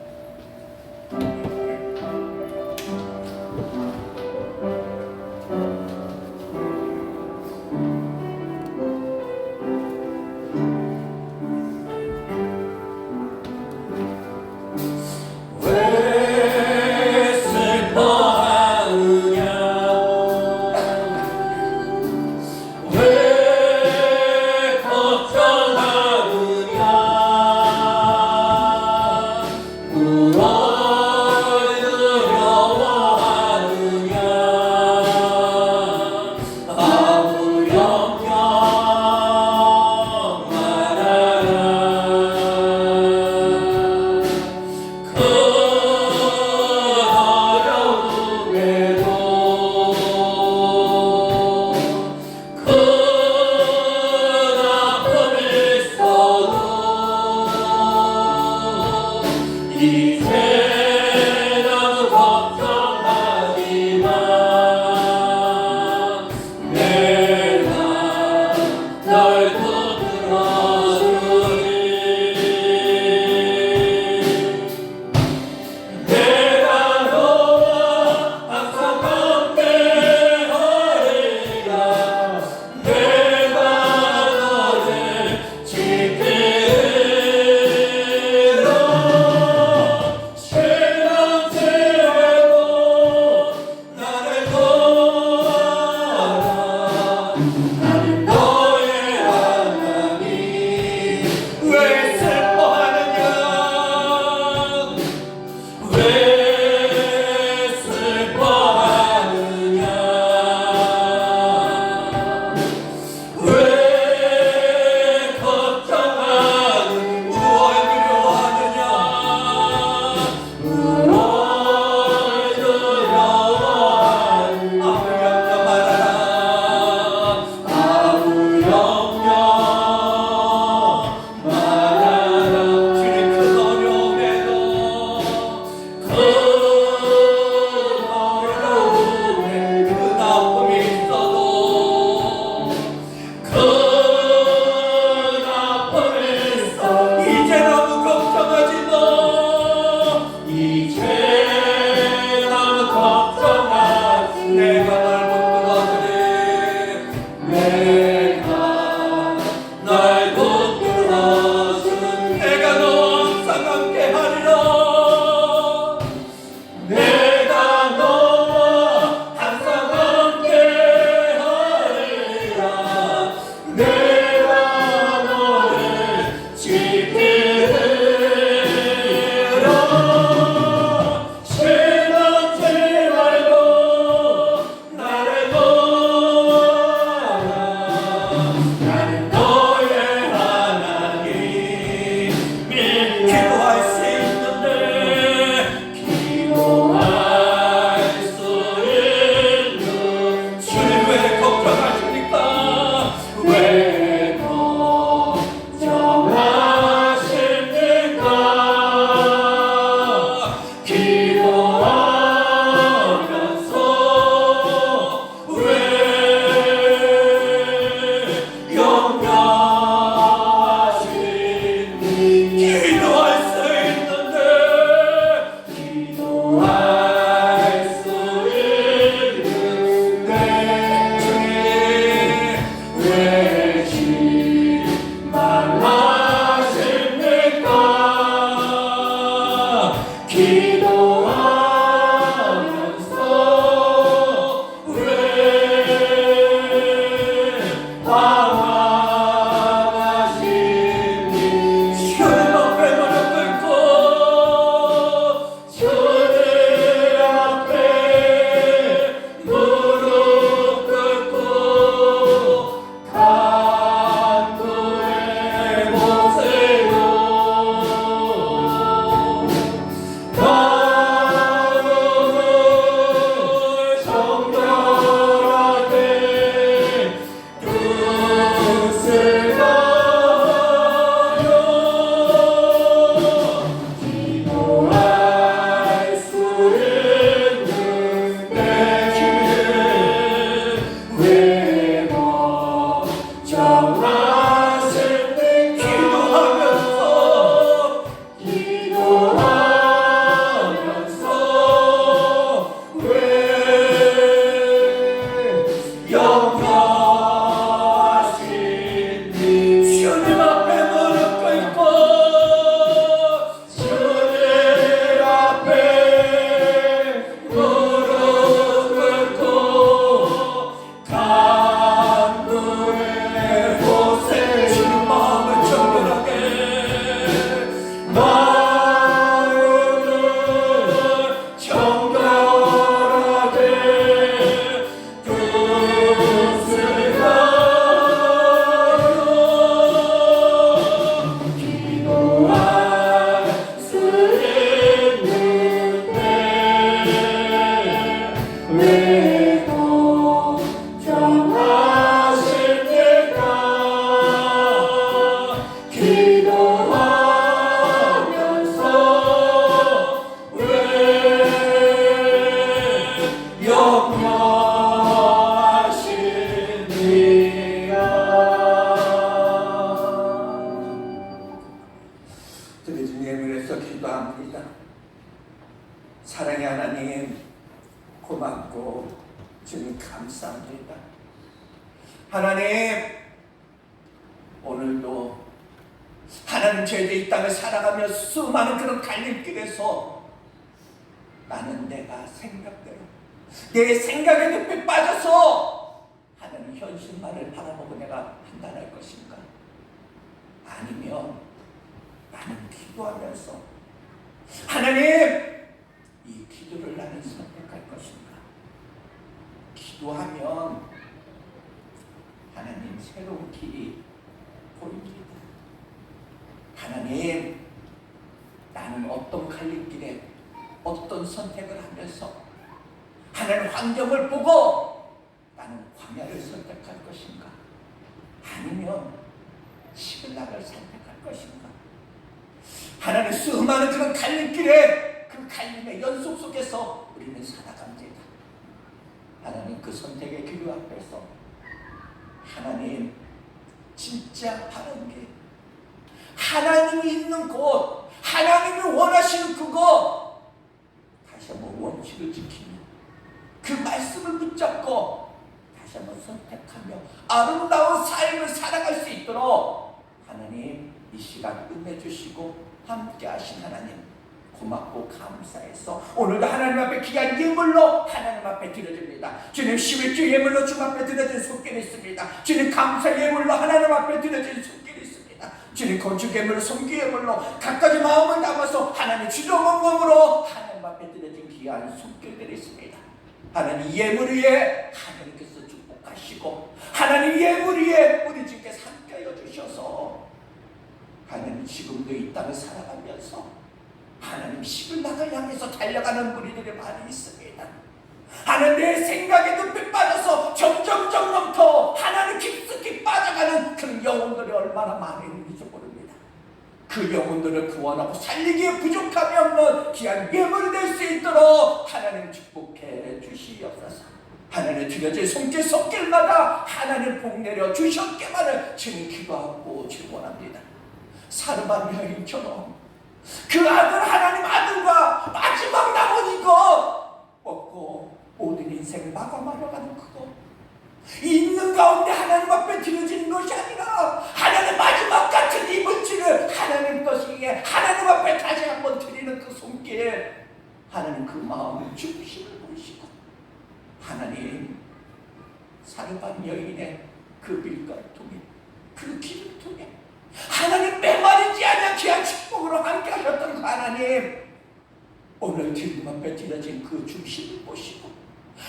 하나님, 오늘도 하나님 저희들 이 땅을 살아가며 수많은 그런 갈림길에서 나는 내가 생각대로 내 생각에 늪에 빠져서 하나님 현실만을 바라보고 내가 판단할 것인가? 아니면 나는 기도하면서 하나님, 이 기도를 나는 선택할 것인가? 기도하면 하나님 새로운 길이 보입니다. 하나님, 나는 어떤 갈림길에 어떤 선택을 하면서 하나님 환경을 보고 나는 광야를 선택할 것인가? 아니면 시글락을 선택할 것인가? 하나님, 수많은 그런 갈림길에 그 갈림의 연속 속에서 우리는 살아갑니다. 하나님, 그 선택의 기류 앞에서 하나님, 진짜 바른 길, 하나님이 있는 곳, 하나님이 원하시는 그곳, 다시 한번 원칙을 지키며 그 말씀을 붙잡고 다시 한번 선택하며 아름다운 삶을 살아갈 수 있도록 하나님, 이 시간 끝내주시고 함께 하신 하나님 고맙고 감사해서 오늘도 하나님 앞에 귀한 예물로 하나님 앞에 드려집니다. 주님, 11주 예물로 주님 앞에 드려진 손길이 있습니다. 주님, 감사 예물로 하나님 앞에 드려진 손길이 있습니다. 주님, 건축 예물로, 성기 예물로 각가지 마음을 담아서 하나님 주정한 몸으로 하나님 앞에 드려진 귀한 손길들이 있습니다. 하나님, 예물 위에 하나님께서 축복하시고 하나님 예물 위에 우리 주께서 함께하여 주셔서 하나님, 지금도 이 땅을 살아가면서 하나님 시글락을 향해서 달려가는 무리들이 많이 있습니다. 하나님, 내 생각에 늪에 빠져서 점점점 넘터 하나님 깊숙이 빠져가는 그 영혼들이 얼마나 많이 있는지 모릅니다. 그 영혼들을 구원하고 살리기에 부족함이 없는 귀한 예물이 될 수 있도록 하나님 축복해 주시옵소서. 하나님, 드려질 손길 손길마다 하나님 복 내려 주셨기만을 주님 기도하고 축원합니다. 사르반 여인처럼 그 아들, 하나님 아들과 마지막 남은 이것 먹고 모든 인생 마감하려가는 그것, 있는 가운데 하나님 앞에 드려지는 것이 아니라 하나님 마지막 같은 이 물질을 하나님 것이기에 하나님 앞에 다시 한번 드리는 그 손길, 하나님 그 마음을 중심을 보시고 하나님, 사르반 여인의 그 밀가루 통에 그 기름 통에 하나님 메마르지 않은 귀한 축복으로 함께 하셨던 그 하나님, 오늘 주님 앞에 드려진 그 중심을 보시고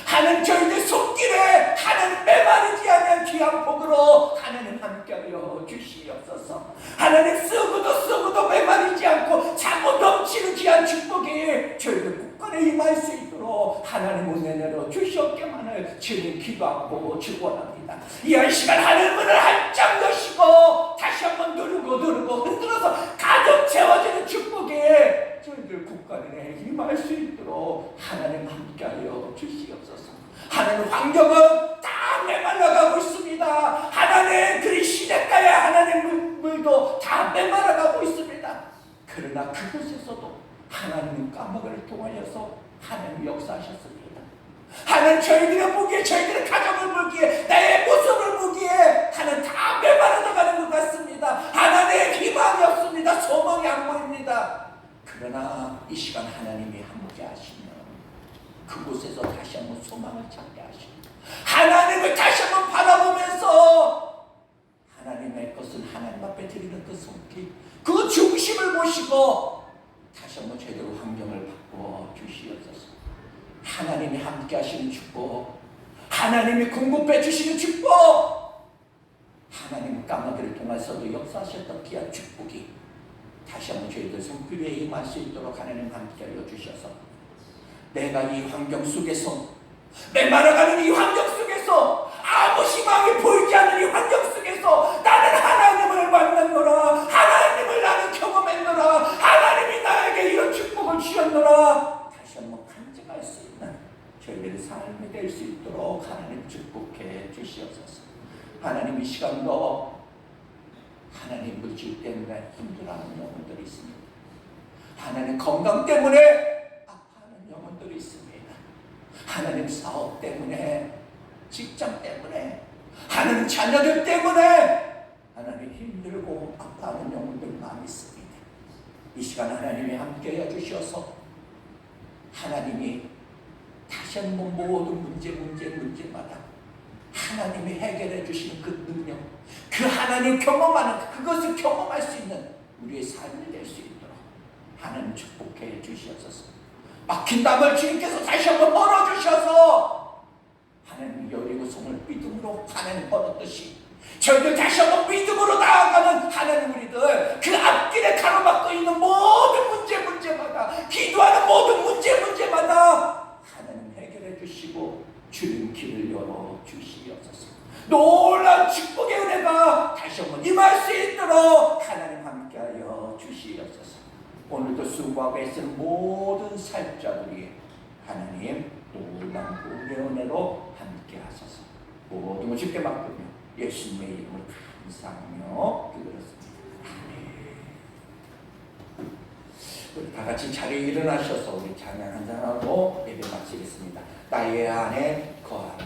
하나님, 저희들 손길에 하나님 메마르지 않은 귀한 복으로 하나님 함께하여 주시옵소서. 하나님, 쓰고도 메마르지 않고 차고 넘치는 귀한 축복이 저희들 국간에 임할 수 있도록 하나님 은혜 내려 주시옵기만을 주님 기도하고 축원합니다. 이 한 시간 하늘 문을 활짝 여시고 다시 한번 누르고 흔들어서 가득 채워지는 축복에 저희들 국간에 임할 수 있도록 하나님 함께하여 주시옵소서. 하나님, 환경은 다 메말라가고 있습니다. 하나님, 그 시냇가에 하나님 물도 다 메말라가고 있습니다. 그러나 그곳에서도 하나님 까마귀를 통하여서 하나님 역사하셨습니다. 하나님, 저희들의 보기에, 저희들의 가정을 보기에, 나의 모습을 보기에 하나님 다 메말라져 가는 것 같습니다. 하나님의 희망이 없습니다. 소망이 안 보입니다. 그러나 이 시간 하나님이 함께 하시면 그곳에서 다시 한번 소망을 찾게 하시고 하나님을 다시 한번 바라보면서 하나님의 것은 하나님 앞에 드리는 그 손길, 그 중심을 보시고 다시 한번 제대로 환경을 바꿔 주시옵소서. 하나님이 함께 하시는 축복, 하나님이 공급해 주시는 축복, 하나님 까마귀를 통해서도 역사하셨던 귀한 축복이 다시 한번 저희들 손길에 임할 수 있도록 하나님 함께하여 주셔서 내가 이 환경 속에서, 메말라가는 이 환경 속에서, 아무 희망이 보이지 않는 이 환경 속에서 나는 하나님을 만났노라, 하나님을 나는 경험했노라, 하나님이 나에게 이런 축복을 주셨노라, 다시 한번 간증할 수 있는 저희들의 삶이 될 수 있도록 하나님 축복해 주시옵소서. 하나님, 이 시간도 하나님 물질 때문에 힘들어하는 영혼들이 있습니다. 하나님, 건강 때문에 아파하는 영혼들이 있습니다. 하나님, 사업 때문에, 직장 때문에, 하나님 자녀들 때문에 하나님 힘들고 아파하는 영혼들 많이 있습니다. 이 시간 하나님이 함께해 주셔서 하나님이 다시 한번 모든 문제마다 하나님이 해결해 주시는 그 능력, 그 하나님 경험하는 그것을 경험할 수 있는 우리의 삶이 될 수 있도록 하나님 축복해 주시옵소서. 막힌 담을 주님께서 다시 한번 열어주셔서 하나님 여리고성을 믿음으로 하나님 걸었듯이 저희들 다시 한번 믿음으로 나아가는 하나님 우리들 그 앞길에 가로막고 있는 모든 문제마다 기도하는 모든 문제마다 하나님 해결해 주시고 주님 길을 열어주시옵소서. 놀라운 축복의 은혜가 다시 한번 임할 수 있도록 하나님 함께하여 주시옵소서. 오늘도 수고하고 애쓰는 모든 사역자들이 하나님 놀라운 복의 은혜로 함께하소서. 모든 것 주께 맡기며 예수님의 이름으로 감사하며 기도했습니다. 아멘. 우리 다 같이 자리에 일어나셔서 우리 찬양 한잔하고 예배 마치겠습니다. 나의 안에 거하라.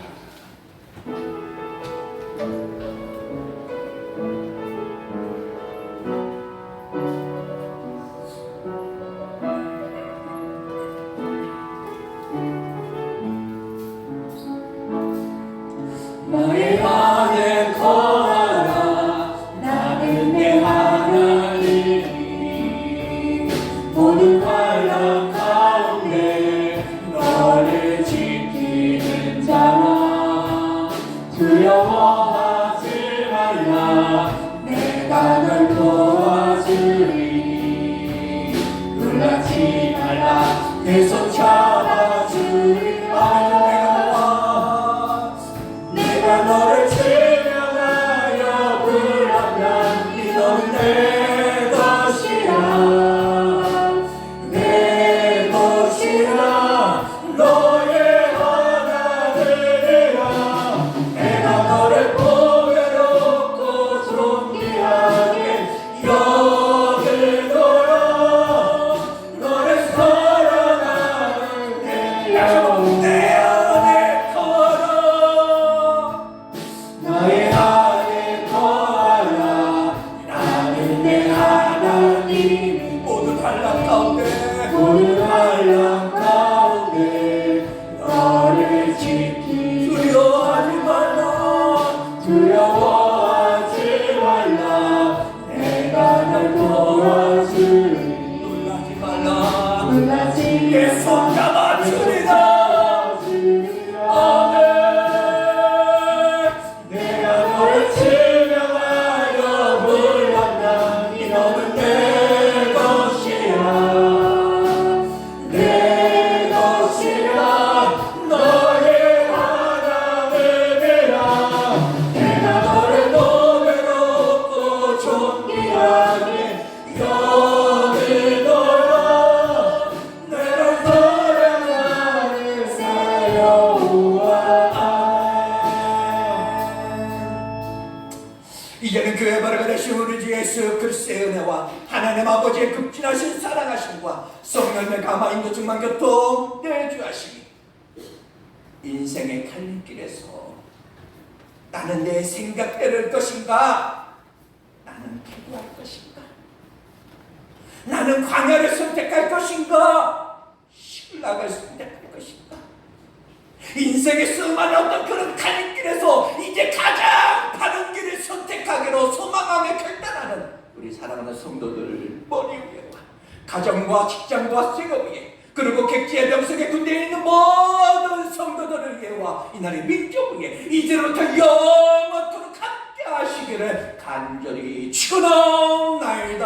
나의 안에 거하라. 나는 내 하나님이 모든 환난 가운데 너를 지키는 자라. 두려워하지 말라. 내가 널 도와주리. 놀라지 말라. 내 손 잡아주리. 내가 너를 증명하여 불렀나. 이 너는 내 것이라. 내 것이라. 너의 하나님이라. 내가 너를 보배롭고 존귀하게 여기노라. 너를 사랑하는 내 영혼 내 안에 거하라. 나의 안에 거하라. 나는 내 하나님. 모든 환난 가운데 모든 환난 가운데 너를 지키리. 두려워하지 말라. 두려워하지 말라. 내가 널 도와주리. 놀라지 말라. 놀라지 내 손 잡아주리라. 아멘. 내가 너를 증명하여 불렀나. 이 너는 내 것이라. 내 것이라. 너의 하나님이라. 내가 너를 보배롭고 존귀하게 여기노라. 내가 사랑하는 사여와. 이제는 교회 바르게 되신 우리 주 예수 그리스도의 은혜와 하나님 아버지의 극진하신 사랑하심과 성령의 감화 인도 충만 교통 내주하심이 인생의 갈림길에서 나는 내 생각대로일 것인가, 나는 기도할 것인가, 나는 광야를 선택할 것인가, 신락을 선택할 것인가, 인생의 수많은 어떤 그런 갈림길에서 이제 가장 바른 길을 선택하기로 소망하며 결단하는 우리 사랑하는 성도들 머리 위에와 가정과 직장과 생업 위에 그리고 객지의 명성의 군대에 있는 모든 성도들을 위해와 이날의 민족 위에 이제부터 영원토록 함께 하시기를 간절히 축원하옵나이다.